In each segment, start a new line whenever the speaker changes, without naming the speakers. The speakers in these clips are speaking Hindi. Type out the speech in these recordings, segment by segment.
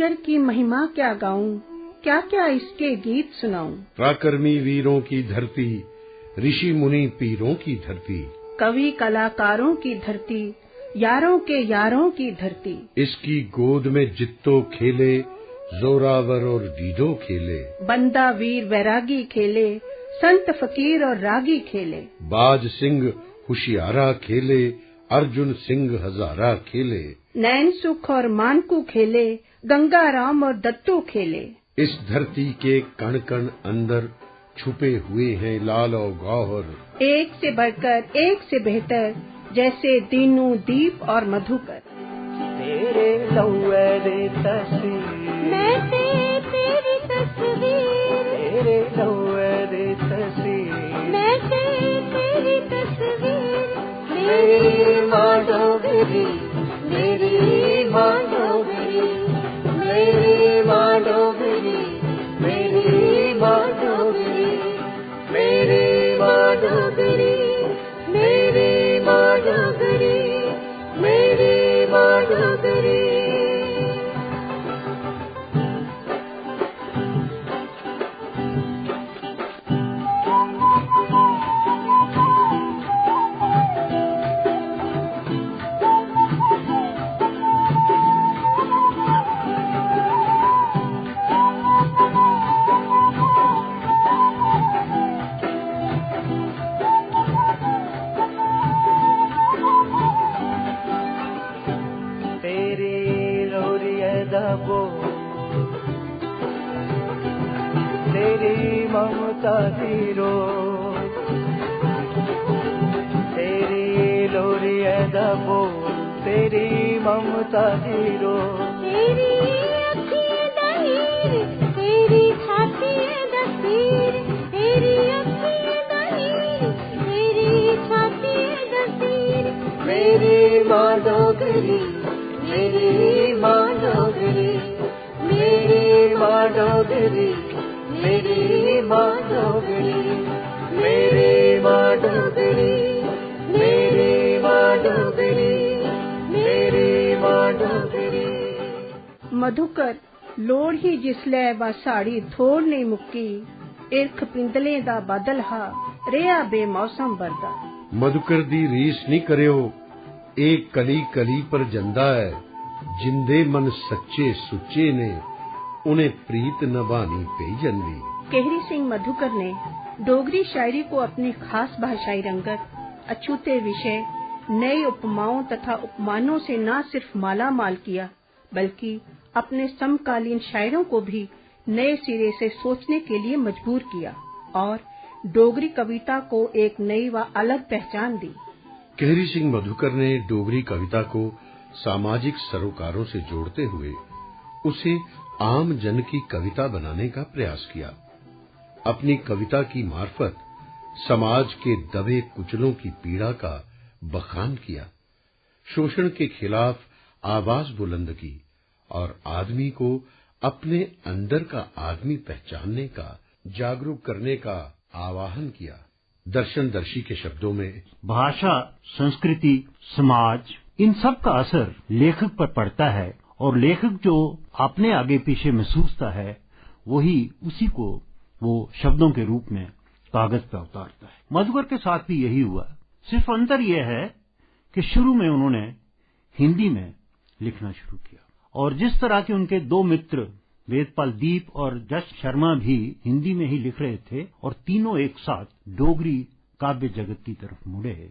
ईश्वर की महिमा क्या गाऊं, क्या क्या इसके गीत सुनाऊं।
पराक्रमी वीरों की धरती, ऋषि मुनि पीरों की धरती,
कवि कलाकारों की धरती, यारों के यारों की धरती।
इसकी गोद में जित्तो खेले, जोरावर और डीडो खेले,
बंदा वीर वैरागी खेले, संत फकीर और रागी खेले।
बाज सिंह होशियारा खेले, अर्जुन सिंह हजारा खेले।
नैन सुख और मानकू खेले, गंगा राम और दत्तू खेले।
इस धरती के कण कण अंदर छुपे हुए हैं लाल और गौहर,
एक से बढ़कर एक से बेहतर, जैसे दीनू दीप और मधुकर।
तेरे लौए रे तस्वीर,
मैं तेरी तस्वीर,
तेरे लौए रे तस्वीर,
मैं तेरी तस्वीर।
मेरी माँ डोगरी, मेरी माँ डोगरी, मेरी माँ डोगरी, मेरी माँ डोगरी, मेरी माँ डोगरी, मेरी माँ डोगरी, मेरी माँ डोगरी। तेरी ममता हीरो, तेरी लोरिया दबो, तेरी ममता हीरो।
तेरी अखियाँ दहीर, तेरी छाती दसीर, तेरी अखियाँ दहीर, तेरी छाती दसीर।
मेरी माँ डोगरी, मेरी माँ डोगरी, मेरी माँ डोगरी, मेरी माँ डोगरी, मेरी माँ डोगरी, मेरी माँ डोगरी, मेरी माँ डोगरी।
मधुकर लोड़ ही जिसलै वा साड़ी थोड़ नहीं मुक्की, इरख पिंदले दा बादल हा रेहा बेमौसम बरदा।
मधुकर दी रीस नहीं करियो, एक कली कली पर जंदा है, जिंदे मन सच्चे सुच्चे ने, उन्हें प्रीत नभानी पे जंदी।
केहरी सिंह मधुकर ने डोगरी शायरी को अपनी खास भाषाई रंगत, अछूते विषय, नए उपमाओं तथा उपमानों से न सिर्फ माला माल किया, बल्कि अपने समकालीन शायरों को भी नए सिरे से सोचने के लिए मजबूर किया और डोगरी कविता को एक नई व अलग पहचान दी।
केहरी सिंह मधुकर ने डोगरी कविता को सामाजिक सरोकारों से जोड़ते हुए उसे आम जन की कविता बनाने का प्रयास किया। अपनी कविता की मार्फत समाज के दबे कुचलों की पीड़ा का बखान किया, शोषण के खिलाफ आवाज बुलंद की और आदमी को अपने अंदर का आदमी पहचानने का, जागरूक करने का आह्वान किया। दर्शनदर्शी के शब्दों में,
भाषा, संस्कृति, समाज, इन सब का असर लेखक पर पड़ता है और लेखक जो अपने आगे पीछे महसूसता है वही उसी को वो शब्दों के रूप में कागज पर उतारता है। मधुकर के साथ भी यही हुआ, सिर्फ अंतर यह है कि शुरू में उन्होंने हिंदी में लिखना शुरू किया और जिस तरह के उनके दो मित्र वेदपाल दीप और जस शर्मा भी हिंदी में ही लिख रहे थे और तीनों एक साथ डोगरी काव्य जगत की तरफ मुड़े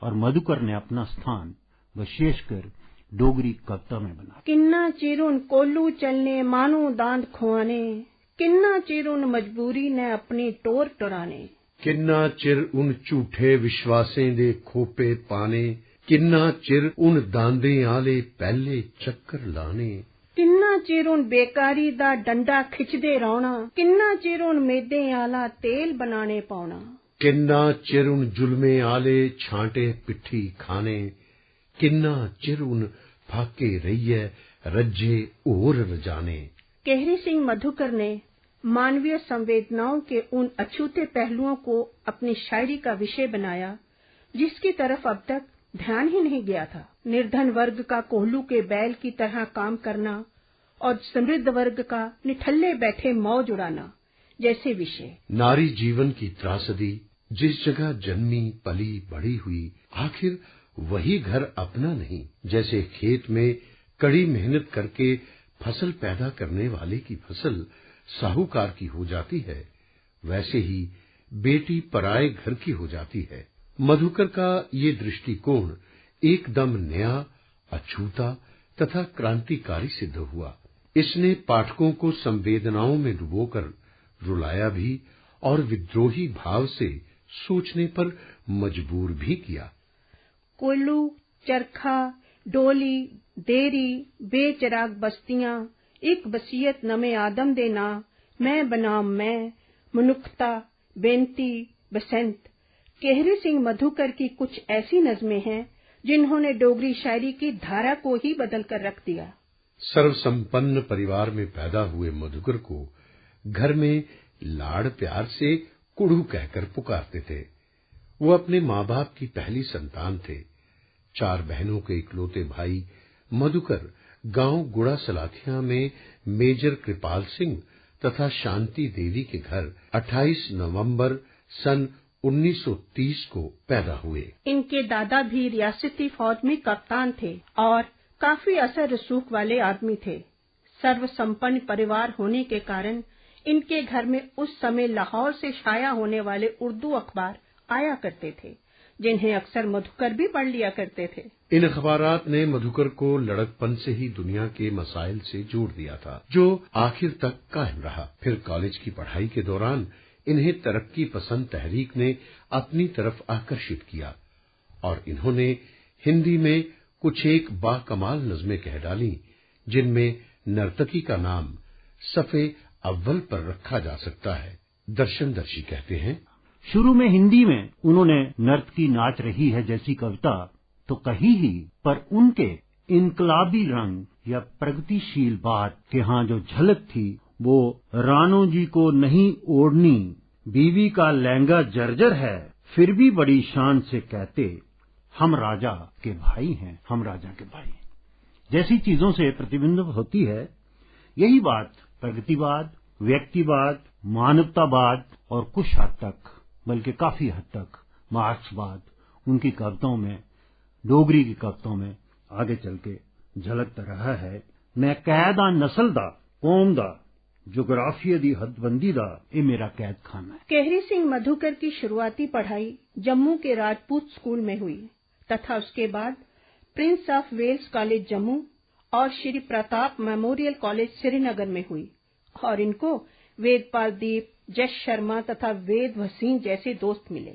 और मधुकर ने अपना स्थान विशेषकर डोगरी कविता में बना।
किन्ना चिरुन कोल्लू चलने मानू दांत खुआने, किन्ना चिर उन मजबूरी ने अपनी टोर टुराने।
किन्ना चिर उन झूठे विश्वासें दे खोपे पाने, किन्ना चिर उन दांदे आले पहले चक्कर लाने।
किन्ना चिर उन बेकारी दा डंडा खिचदे रौना, किन्ना चिर उन मेदे आला तेल बनाने पाउना।
किन्ना चिर उन जुल्मे आले छांटे पिट्ठी खाने, किन्ना चिर उन फाके रहिए रज्जे और रजाने।
केहरी सिंह मधुकर ने मानवीय संवेदनाओं के उन अछूते पहलुओं को अपनी शायरी का विषय बनाया जिसकी तरफ अब तक ध्यान ही नहीं गया था। निर्धन वर्ग का कोल्हू के बैल की तरह काम करना, और समृद्ध वर्ग का निठल्ले बैठे मौज उड़ाना जैसे विषय।
नारी जीवन की त्रासदी, जिस जगह जन्मी पली बड़ी हुई, आखिर वही घर अपना नहीं। जैसे खेत में कड़ी मेहनत करके फसल पैदा करने वाले की फसल साहूकार की हो जाती है, वैसे ही बेटी पराए घर की हो जाती है। मधुकर का ये दृष्टिकोण एकदम नया, अछूता तथा क्रांतिकारी सिद्ध हुआ। इसने पाठकों को संवेदनाओं में डुबोकर रुलाया भी और विद्रोही भाव से सोचने पर मजबूर भी किया।
कोल्लू, चरखा, डोली, देरी, बेचराग बस्तियां, एक वसीयत नमे आदम दे ना, मैं बनाम मैं, मनुखता, बेनती, बसंत। केहरी सिंह मधुकर की कुछ ऐसी नज़में हैं जिन्होंने डोगरी शायरी की धारा को ही बदल कर रख दिया।
सर्वसंपन्न परिवार में पैदा हुए मधुकर को घर में लाड़ प्यार से कुड़ू कहकर पुकारते थे। वो अपने माँ बाप की पहली संतान थे। 4 बहनों के इकलौते भाई मधुकर गांव गुड़ा सलाथिया में मेजर कृपाल सिंह तथा शांति देवी के घर 28 नवंबर सन 1930 को पैदा हुए।
इनके दादा भी रियासती फौज में कप्तान थे और काफी असर रसूख वाले आदमी थे। सर्वसंपन्न परिवार होने के कारण इनके घर में उस समय लाहौर से शाया होने वाले उर्दू अखबार आया करते थे, जिन्हें अक्सर मधुकर भी पढ़ लिया करते थे।
इन अखबारात ने मधुकर को लड़कपन से ही दुनिया के मसाइल से जोड़ दिया था, जो आखिर तक कायम रहा। फिर कॉलेज की पढ़ाई के दौरान इन्हें तरक्की पसंद तहरीक ने अपनी तरफ आकर्षित किया और इन्होंने हिंदी में कुछ एक बाकमाल नज़में कह डाली, जिनमें नर्तकी का नाम सफ़े अव्वल पर रखा जा सकता है। दर्शनदर्शी कहते हैं,
शुरू में हिंदी में उन्होंने नर्तकी नाच रही है जैसी कविता तो कही ही, पर उनके इनकलाबी रंग या प्रगतिशील बात के यहाँ जो झलक थी वो रानो जी को नहीं ओढ़नी, बीवी का लहंगा जर्जर है, फिर भी बड़ी शान से कहते हम राजा के भाई हैं, हम राजा के भाई हैं, जैसी चीजों से प्रतिबिंबित होती है। यही बात प्रगतिवाद, व्यक्तिवाद, मानवतावाद और कुछ हद तक, बल्कि काफी हद तक मार्क्सवाद उनकी कविताओं में, डोगरी की कविताओं में आगे चल के झलकता रहा है। मैं कैदा नस्ल दा, कौम दा, जोग्राफिया दी हदबंदी दा, ये मेरा कैद खाना है।
केहरी सिंह मधुकर की शुरुआती पढ़ाई जम्मू के राजपूत स्कूल में हुई तथा उसके बाद Prince of Wales college Jammu और श्री प्रताप मेमोरियल कॉलेज श्रीनगर में हुई और इनको वेदपाल दीप, जश शर्मा तथा वेद वसीम जैसे दोस्त मिले।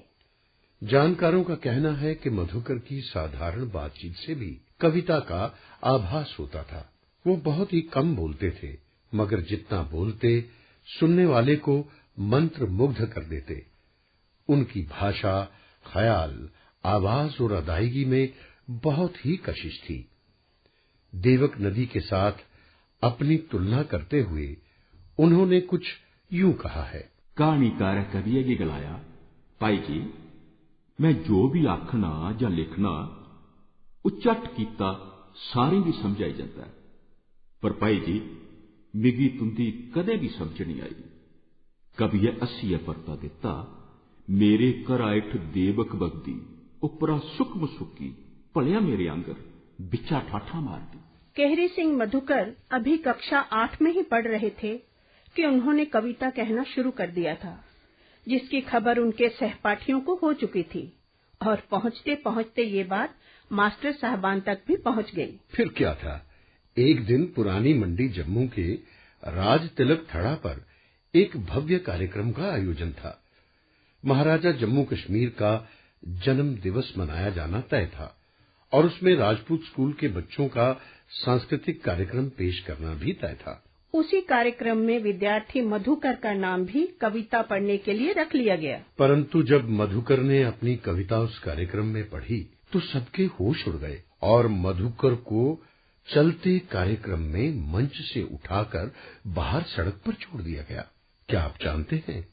जानकारों का कहना है कि मधुकर की साधारण बातचीत से भी कविता का आभास होता था। वो बहुत ही कम बोलते थे, मगर जितना बोलते सुनने वाले को मंत्र मुग्ध कर देते। उनकी भाषा, ख्याल, आवाज और अदायगी में बहुत ही कशिश थी। देवक नदी के साथ अपनी तुलना करते हुए उन्होंने कुछ यूं कहा है।
कहानीकार कविए की गलाया, भाई जी मैं जो भी आखना या लिखना उच्चट कीता सारे भी समझाई जाता है, पर भाई जी मिगी तुंदी कदे भी समझ नहीं आई। कविए 80 परता दिता, मेरे घर आइठ देवक बगदी, उपरा सुखम सुखी, भलिया मेरे आंगर बिचा ठाठा मार दी।
केहरी सिंह मधुकर अभी कक्षा 8 में ही पढ़ रहे थे कि उन्होंने कविता कहना शुरू कर दिया था, जिसकी खबर उनके सहपाठियों को हो चुकी थी और पहुंचते पहुंचते ये बात मास्टर साहबान तक भी पहुंच गई।
फिर क्या था, एक दिन पुरानी मंडी जम्मू के राज तिलक थड़ा पर एक भव्य कार्यक्रम का आयोजन था। महाराजा जम्मू कश्मीर का जन्म दिवस मनाया जाना तय था और उसमें राजपूत स्कूल के बच्चों का सांस्कृतिक कार्यक्रम पेश करना भी तय था।
उसी कार्यक्रम में विद्यार्थी मधुकर का नाम भी कविता पढ़ने के लिए रख लिया गया।
परंतु जब मधुकर ने अपनी कविता उस कार्यक्रम में पढ़ी तो सबके होश उड़ गए और मधुकर को चलते कार्यक्रम में मंच से उठाकर बाहर सड़क पर छोड़ दिया गया। क्या आप जानते हैं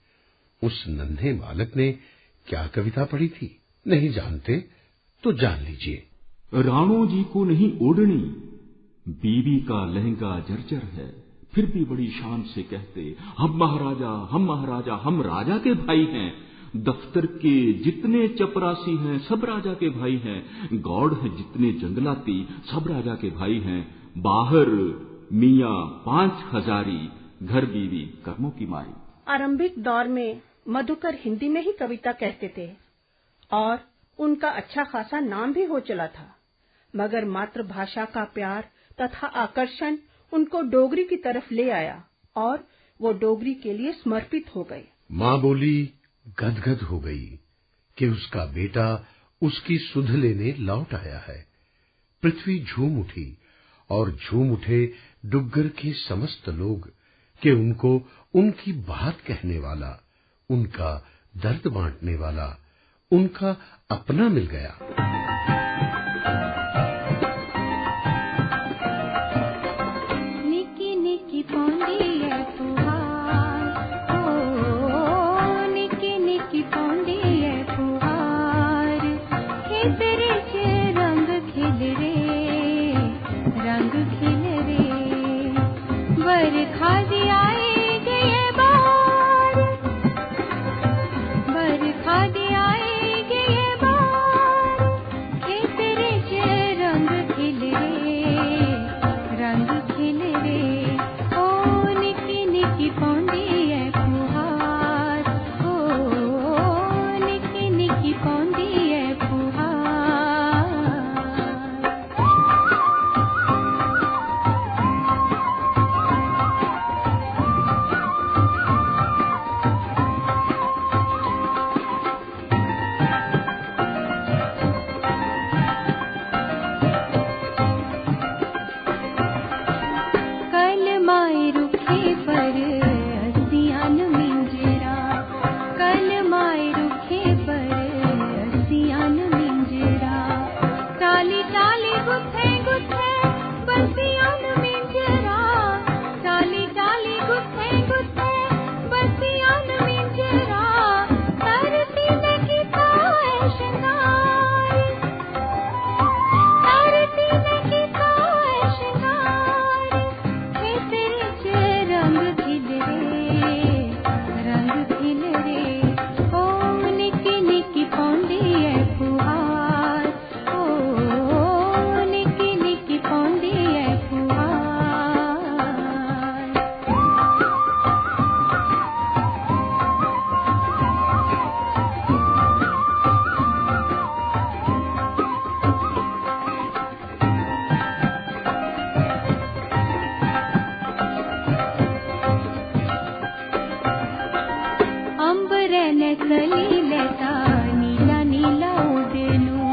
उस नन्हे बालक ने क्या कविता पढ़ी थी? नहीं जानते तो जान लीजिए।
राणो जी को नहीं ओढ़नी, बीवी का लहंगा जर्जर है, फिर भी बड़ी शान से कहते, हम महाराजा, हम महाराजा, हम राजा के भाई हैं। दफ्तर के जितने चपरासी हैं सब राजा के भाई हैं, गौड़ हैं जितने जंगलाती सब राजा के भाई हैं। बाहर मियाँ 5 हजारी, घर बीवी कर्मों की मारी।
आरंभिक दौर में मधुकर हिंदी में ही कविता कहते थे और उनका अच्छा खासा नाम भी हो चला था, मगर मातृभाषा का प्यार तथा आकर्षण उनको डोगरी की तरफ ले आया और वो डोगरी के लिए समर्पित हो गए।
माँ बोली गदगद हो गई कि उसका बेटा उसकी सुध लेने लौट आया है। पृथ्वी झूम उठी और झूम उठे डुग्गर के समस्त लोग कि उनको उनकी बात कहने वाला, उनका दर्द बांटने वाला, उनका अपना मिल गया।
निकी निकी पौंदी है फुहार, ओ निकी निकी पौंदी है फुहार, खेतरे च रंग खिल रे, रंग खिल रे, बरखा दी आई गए बार, बरखा दी आई गए बार, खेतरे च रंग खिल रे, रंग खिल रे, ओ निकी निकी पौंदी है फुहार, ओ निकी निकी पौंदी है फुहार। कल माए रुखे पर हसियान मिंजरा, कल माए रुखे पर हसियान मिंजरा, टाली टाली गुथे गुथे बसियान मिंजरा, टाली टाली गुथे गुथे बसियान मिंजरा, तरती ने कीता है श्रृंगार, तरती ने कीता है श्रृंगार, खेतरे च रंग खिल रे, रंग खिल रे, ओ निकी निकी पौंदी है फुहार, ओ निकी निकी पौंदी है फुहार। अंबरे ने सली लेता नीला नीला उड़नू,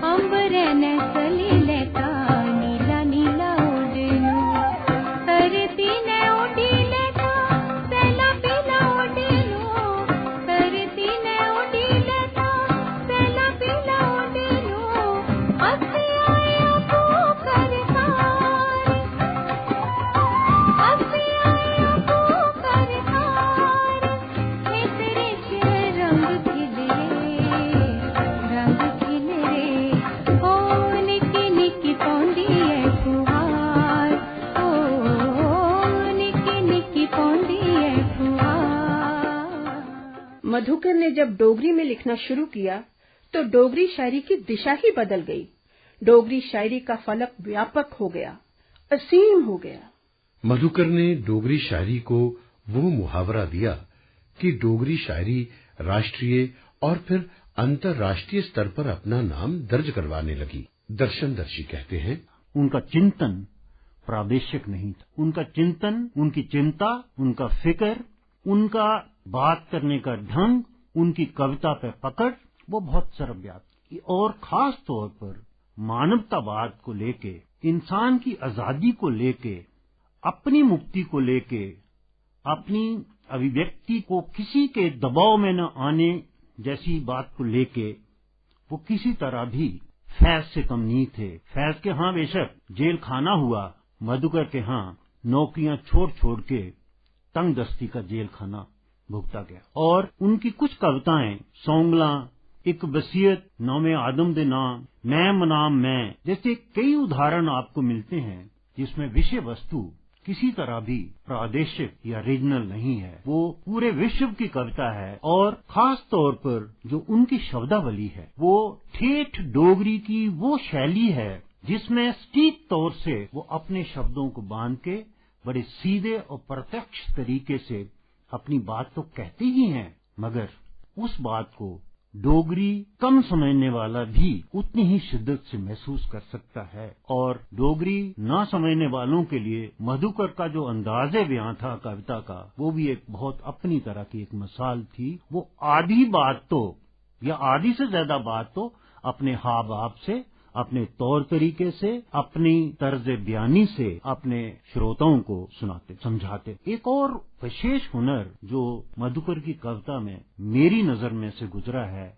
अंबरे ने सली लेता नीला नीला उड़नू, तरती ने उड़ी लेता पहला पीला उड़नू, तरती ने उड़ी लेता पहला पीला उड़नू, हंसी आया पुकार सार, हंसी आया पुकार सार, खेतरे च रंग खिल रे, रंग खिल रे, ओ निकी निकी पौंदी है फुहार, ओ निकी निकी पौंदी है फुहार।
मधुकर ने जब डोगरी में लिखना शुरू किया तो डोगरी शायरी की दिशा ही बदल गई। डोगरी शायरी का फलक व्यापक हो गया, असीम हो गया।
मधुकर ने डोगरी शायरी को वो मुहावरा दिया कि डोगरी शायरी राष्ट्रीय और फिर अंतर्राष्ट्रीय स्तर पर अपना नाम दर्ज करवाने लगी। दर्शनदर्शी कहते हैं,
उनका चिंतन प्रादेशिक नहीं था, उनका चिंतन, उनकी चिंता, उनका फिक्र, उनका बात करने का ढंग, उनकी कविता पे पकड़, वो बहुत सर्वव्यापी और खास तौर पर मानवतावाद को लेके, इंसान की आजादी को लेके, अपनी मुक्ति को लेके, अपनी अभिव्यक्ति को किसी के दबाव में न आने जैसी बात को लेके वो किसी तरह भी फैज से कम नहीं थे। फैज के हाँ बेशक जेल खाना हुआ, मधुकर के हाँ नौकरियां छोड़ छोड़ के तंग दस्ती का जेल खाना भुगता गया। और उनकी कुछ कविताएं, सौंगला, एक वसीयत, नौमे आदम दे नाम, मैं मनाम मैं, जैसे कई उदाहरण आपको मिलते हैं जिसमें विषय वस्तु किसी तरह भी प्रादेशिक या रीजनल नहीं है। वो पूरे विश्व की कविता है और खास तौर पर जो उनकी शब्दावली है वो ठेठ डोगरी की वो शैली है जिसमें सटीक तौर से वो अपने शब्दों को बांध के बड़े सीधे और प्रत्यक्ष तरीके से अपनी बात तो कहते ही हैं, मगर उस बात को डोगरी कम समझने वाला भी उतनी ही शिद्दत से महसूस कर सकता है। और डोगरी ना समझने वालों के लिए मधुकर का जो अंदाज़े बयां था कविता का, वो भी एक बहुत अपनी तरह की एक मिसाल थी। वो आधी बात तो या आधी से ज्यादा बात तो अपने हाव भाव से, अपने तौर तरीके से, अपनी तर्ज बयानी से अपने श्रोताओं को सुनाते समझाते। एक और विशेष हुनर जो मधुकर की कविता में मेरी नजर में से गुजरा है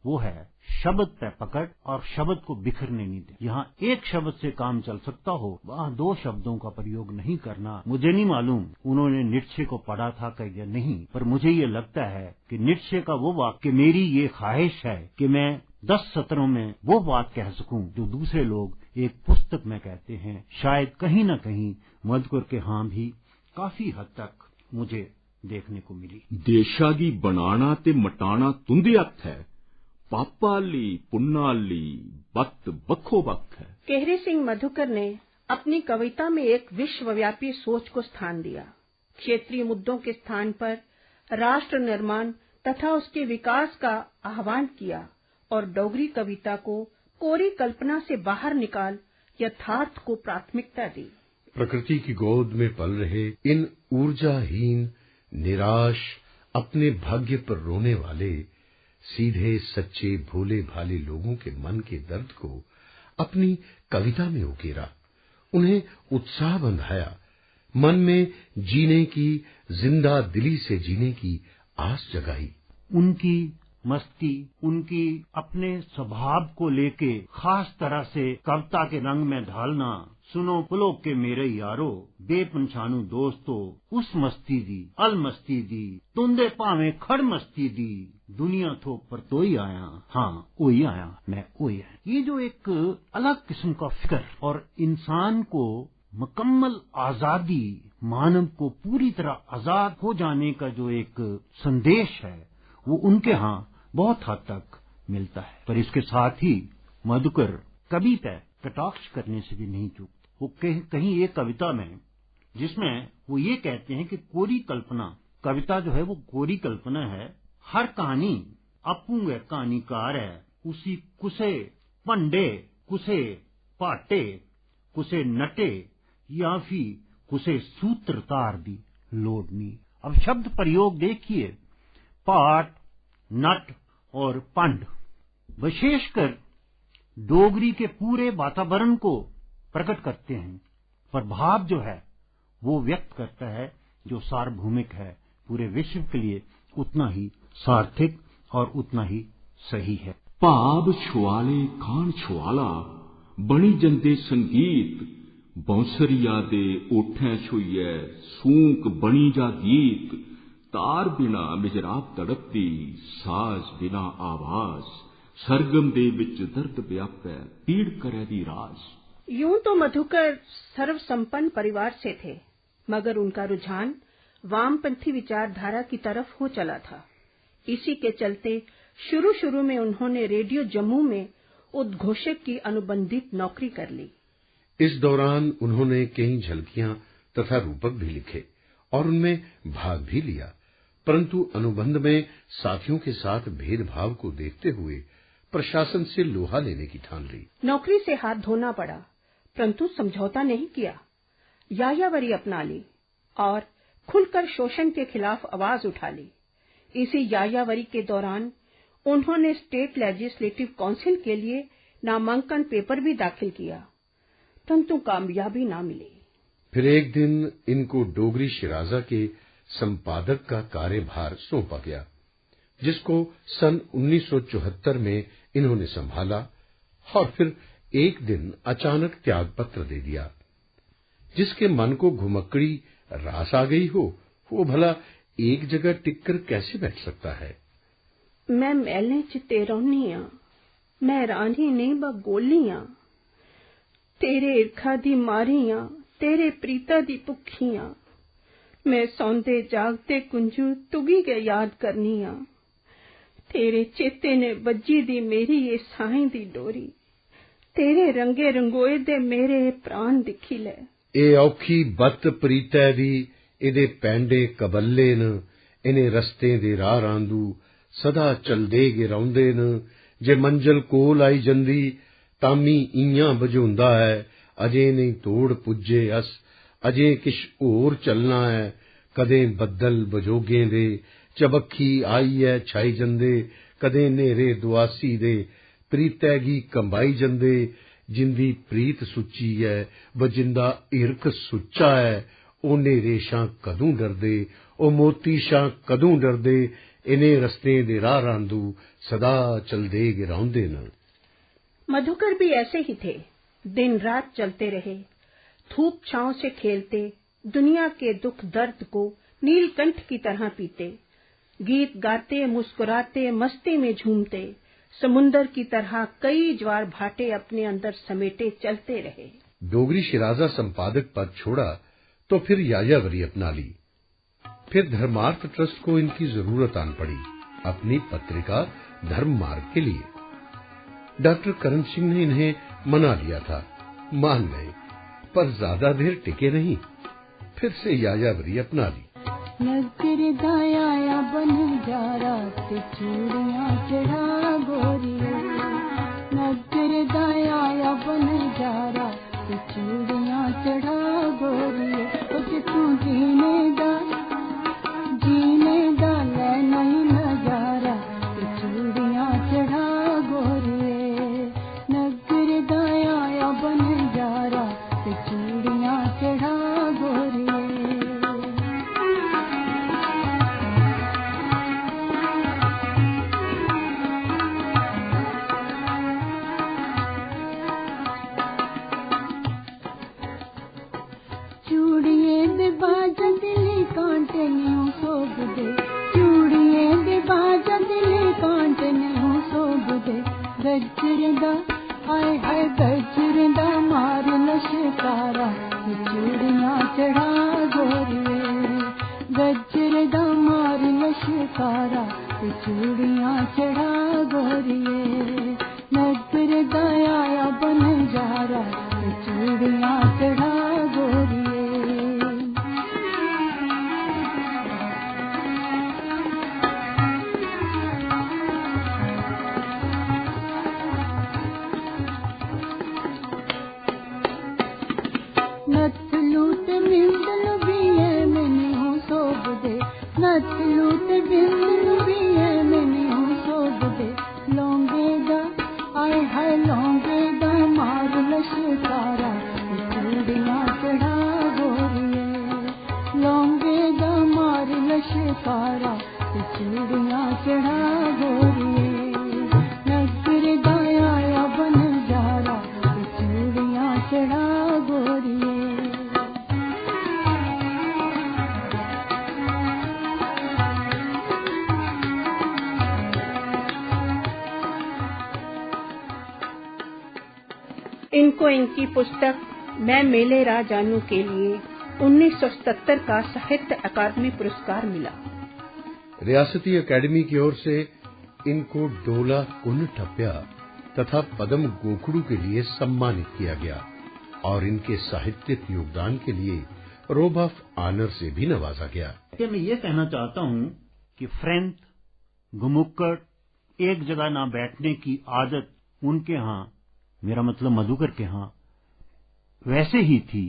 वो है शब्द पे पकड़ और शब्द को बिखरने नहीं दे। यहाँ एक शब्द से काम चल सकता हो, वहाँ दो शब्दों का प्रयोग नहीं करना। मुझे नहीं मालूम उन्होंने नीत्शे को पढ़ा था या नहीं, पर मुझे ये लगता है कि नीत्शे का वो वाक्य, मेरी ये ख्वाहिश है कि मैं 10 सत्रों में वो बात कह सकूं जो दूसरे लोग एक पुस्तक में कहते हैं, शायद कहीं न कहीं मधुकर के हाँ भी काफी हद तक मुझे देखने को मिली।
देशागी बनाना ते मटाना तुंदे हथ है, पापाली पुन्नाली वक्त बखो वक्त है।
केहरी सिंह मधुकर ने अपनी कविता में एक विश्वव्यापी सोच को स्थान दिया। क्षेत्रीय मुद्दों के स्थान पर राष्ट्र निर्माण तथा उसके विकास का आह्वान किया और डोगरी कविता को कोरी कल्पना से बाहर निकाल यथार्थ को प्राथमिकता दी।
प्रकृति की गोद में पल रहे इन ऊर्जाहीन, निराश, अपने भाग्य पर रोने वाले सीधे सच्चे भोले भाले लोगों के मन के दर्द को अपनी कविता में उकेरा, उन्हें उत्साह बंधाया, मन में जीने की, जिंदा दिली से जीने की आस जगाई।
उनकी मस्ती, उनकी अपने स्वभाव को लेके खास तरह से कविता के रंग में ढालना, सुनो पुलोक के मेरे यारो, बेपंछानू दोस्तों, उस मस्ती दी, अल मस्ती दी, तुंदे पावे खड़ मस्ती दी, दुनिया थोक पर तो ही आया, हाँ वही आया, मैं वही आया। ये जो एक अलग किस्म का फिक्र और इंसान को मुकम्मल आजादी, मानव को पूरी तरह आजाद हो जाने का जो एक संदेश है, वो उनके यहाँ बहुत हद तक मिलता है। पर इसके साथ ही मधुकर कवि पे कटाक्ष करने से भी नहीं चूकते। वो कहीं एक कविता में, जिसमें वो ये कहते हैं कि कोरी कल्पना, कविता जो है वो कोरी कल्पना है, हर कहानी अपूंग कहानीकार है, उसी कुसे पंडे, कुसे पाटे, कुसे नटे या फिर कुसे सूत्रतार दी लोडनी। अब शब्द प्रयोग देखिए, पाट, नट और पंड विशेषकर डोगरी के पूरे वातावरण को प्रकट करते हैं, पर भाव जो है वो व्यक्त करता है जो सार्वभौमिक है, पूरे विश्व के लिए उतना ही सार्थक और उतना ही सही है।
भाव छुआले खान छुआला, बनी जंदे संगीत, बौंसरिया दे ओठें छुईए, सूंक बनी जा गीत, तार बिना मिजराब तड़पदी, साज बिना आवाज, सरगम दे विच दर्द व्यापै, पीड़ करे दी राज।
यूं तो मधुकर सर्वसंपन्न परिवार से थे, मगर उनका रुझान वामपंथी विचारधारा की तरफ हो चला था। इसी के चलते शुरू में उन्होंने रेडियो जम्मू में उद्घोषक की अनुबंधित नौकरी कर ली।
इस दौरान उन्होंने कई झलकियां तथा रूपक भी लिखे और उनमें भाग भी लिया, परंतु अनुबंध में साथियों के साथ भेदभाव को देखते हुए प्रशासन से लोहा लेने की ठान ली।
नौकरी से हाथ धोना पड़ा, परंतु समझौता नहीं किया। यायावरी अपना ली और खुलकर शोषण के खिलाफ आवाज उठा ली। इसी यायावरी के दौरान उन्होंने स्टेट लेजिस्लेटिव काउंसिल के लिए नामांकन पेपर भी दाखिल किया, परंतु कामयाबी ना मिली।
फिर एक दिन इनको डोगरी शिराजा के संपादक का कार्यभार सौंपा गया, जिसको सन 1974 में इन्होंने संभाला और फिर एक दिन अचानक त्याग पत्र दे दिया। जिसके मन को घुमक्कड़ी रास आ गई हो, वो भला एक जगह टिककर कैसे बैठ सकता है।
मैं मैले चिते रौनिया, मैं रानी नहीं ब गोलियां, तेरे ईर्खा दी मारियां, तेरे प्रीता दी भुखियां, मैं सौंदे जागते कुंजू तुगी के याद करनिया। तेरे चेते ने बज्जी दी मेरी ये साईं दी डोरी, तेरे रंगे रंगोए दे मेरे प्राण दिखी ले।
ए औखी बत प्रीतै दी इहदे पैंडे कबल्ले न, इने रस्ते दे राह रांदू सदा चलदे गे रौंदे न। जे मंजिल कोल आई जंदी तामी इयां बझोंदा है, अजे नहीं तोड़ पुज्जे अस, अजे किश होर चलना है। कदें बद्दल बजोगें दे चबक्खी आईयै छाई जंदे, कदें नेरे दुआसी दे प्रीतै गी कंबाई जंदे। जिंदी प्रीत सुच्ची है बजिंदा हिरख सुच्चा है, ओ नेरे शां कदूं डरदे, ओ मोती शां कदूं डरदे। इन्हें रस्तें दे राह रांदू सदा चलदे गे रौंदे न।
मधुकर भी ऐसे ही थे, दिन रात चलते रहे, धूप छांव से खेलते, दुनिया के दुख दर्द को नीलकंठ की तरह पीते, गीत गाते, मुस्कुराते, मस्ती में झूमते, समुंदर की तरह कई ज्वार भाटे अपने अंदर समेटे चलते रहे।
डोगरी शिराजा संपादक पद छोड़ा तो फिर यायावरी अपना ली। फिर धर्मार्थ ट्रस्ट को इनकी जरूरत आन पड़ी अपनी पत्रिका धर्म मार्ग के लिए। डॉक्टर करण सिंह ने इन्हें मना लिया था, मान गए, पर ज्यादा देर टिके नहीं, फिर से यायावरी अपना ली।
नजर दाया बन जा रात चूड़ियां चढ़ा गोरिया, नजर दाया बन जा रात चूड़ियां चढ़ा गोरिया। उसे तू जीने दा ले नहीं नजारा, चूड़ियां चढ़ा गोरिए। नजर दाया बन जा रात चूड़ियां चढ़ा गोरिए। चूड़िए दे बाजा दिले कांटे न्यू सोब दे, चूड़िए दे बाजा दिले कांटे न्यू सोब दे। गजर दा आए हाय गजर दा मार लशकारा, चूड़ियां चढ़ा गोरिए। गजर दा मार लशकारा, चूड़ियां चढ़ा गोरिए। नजर दाया बन जा रहा, चूड़ियां चढ़ा गोरिए। नथलू ते बिंदल भी है मैंने हूँ सोब दे, नथलू ते बिंदल भी है मैंने हूँ सोब दे। लौंगे दा आए हाय लौंगे दा मार लशकारा, चूड़ियां चढ़ा गोरिए। लौंगे दा मार लशकारा, चूड़ियां चढ़ा गोरिए। नजर दाया बन जा रहा, चूड़ियां चढ़ा गोरिए।
इनको इनकी पुस्तक मैं मेले राह जानू के लिए 1977 का साहित्य अकादमी पुरस्कार मिला।
रियासती अकेडमी की ओर से इनको डोला कुन ठप्या तथा पद्म गोखड़ू के लिए सम्मानित किया गया और इनके साहित्यिक योगदान के लिए रोब ऑफ ऑनर से भी नवाजा गया।
मैं ये कहना चाहता हूँ कि फ्रेंच घुमुक्कड़ एक जगह ना बैठने की आदत उनके यहाँ, मेरा मतलब मधुकर के यहाँ, वैसे ही थी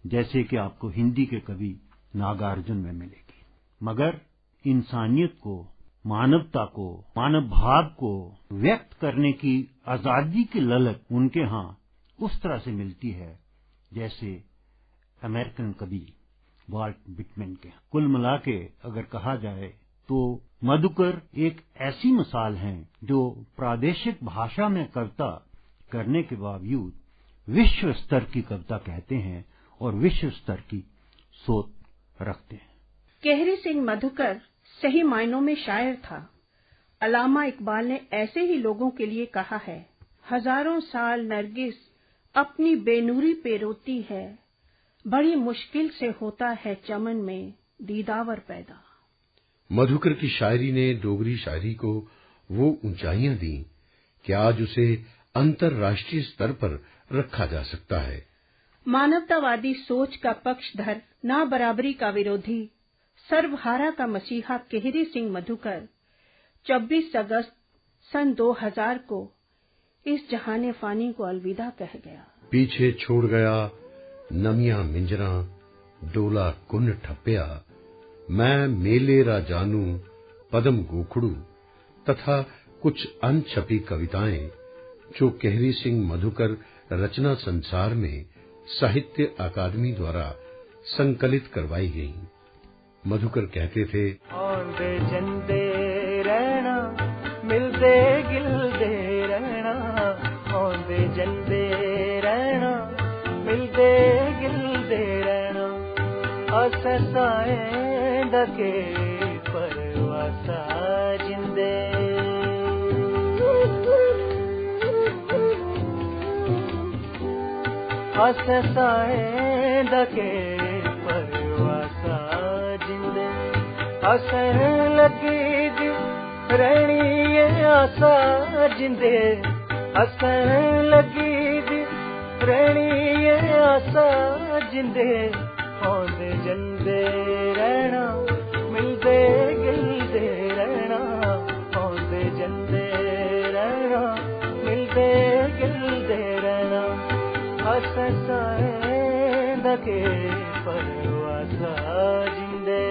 जैसे कि आपको हिंदी के कवि नागार्जुन में मिलेगी। मगर इंसानियत को, मानवता को, मानव भाव को व्यक्त करने की आजादी की ललक उनके यहाँ उस तरह से मिलती है जैसे अमेरिकन कवि वाल्ट विटमैन के। कुल मिला के अगर कहा जाए तो मधुकर एक ऐसी मिसाल हैं जो प्रादेशिक भाषा में कविता करने के बावजूद विश्व स्तर की कविता कहते हैं और विश्व स्तर की सोच रखते हैं।
केहरी सिंह मधुकर सही मायनों में शायर था। अल्लामा इकबाल ने ऐसे ही लोगों के लिए कहा है, हजारों साल नरगिस अपनी बेनूरी पे रोती है, बड़ी मुश्किल से होता है चमन में दीदावर पैदा।
मधुकर की शायरी ने डोगरी शायरी को वो ऊंचाइयां दी कि आज उसे अंतर्राष्ट्रीय स्तर पर रखा जा सकता है।
मानवतावादी सोच का पक्षधर, ना बराबरी का विरोधी, सर्वहारा का मसीहा केहरी सिंह मधुकर 24 अगस्त सन 2000 को इस जहाने फानी को अलविदा कह गया।
पीछे छोड़ गया नमियां मिंजरा, डोला कुन ठप्पिया, मैं मेले रा जानू पदम गोखड़ू तथा कुछ अनछपी कविताएं जो केहरी सिंह मधुकर रचना संसार में साहित्य अकादमी द्वारा संकलित करवाई गईं। मधुकर कहते थे,
आंदे जंदे रहना, मिलदे गिलदे रहना, आंदे जंदे रहना, मिलदे गिलदे रहना, अससाएं दके परवासा जिंदे। अससाएं दके परवासा जिंदे, असर लगी दी रहनी ये आसा जिंदे, असर लगी दी रहनी ये आसा जिंदे, आंदे जंदे रहना, मिलदे गिलदे रहना, आंदे जंदे रहना, मिलदे गिलदे रहना, अससाएं दके परवासा जिंदे।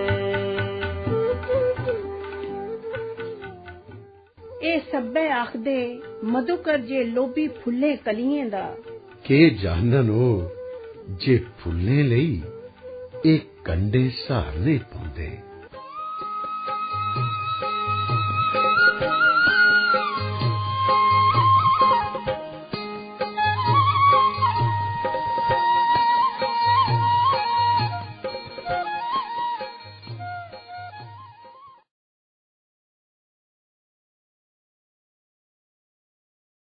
ए सब्बे आखदे मधुकर जे लोभी फुल्ले कलियें दा,
के जानन ओ जे फुल्लें लई एक कंडे सहारने पौंदे।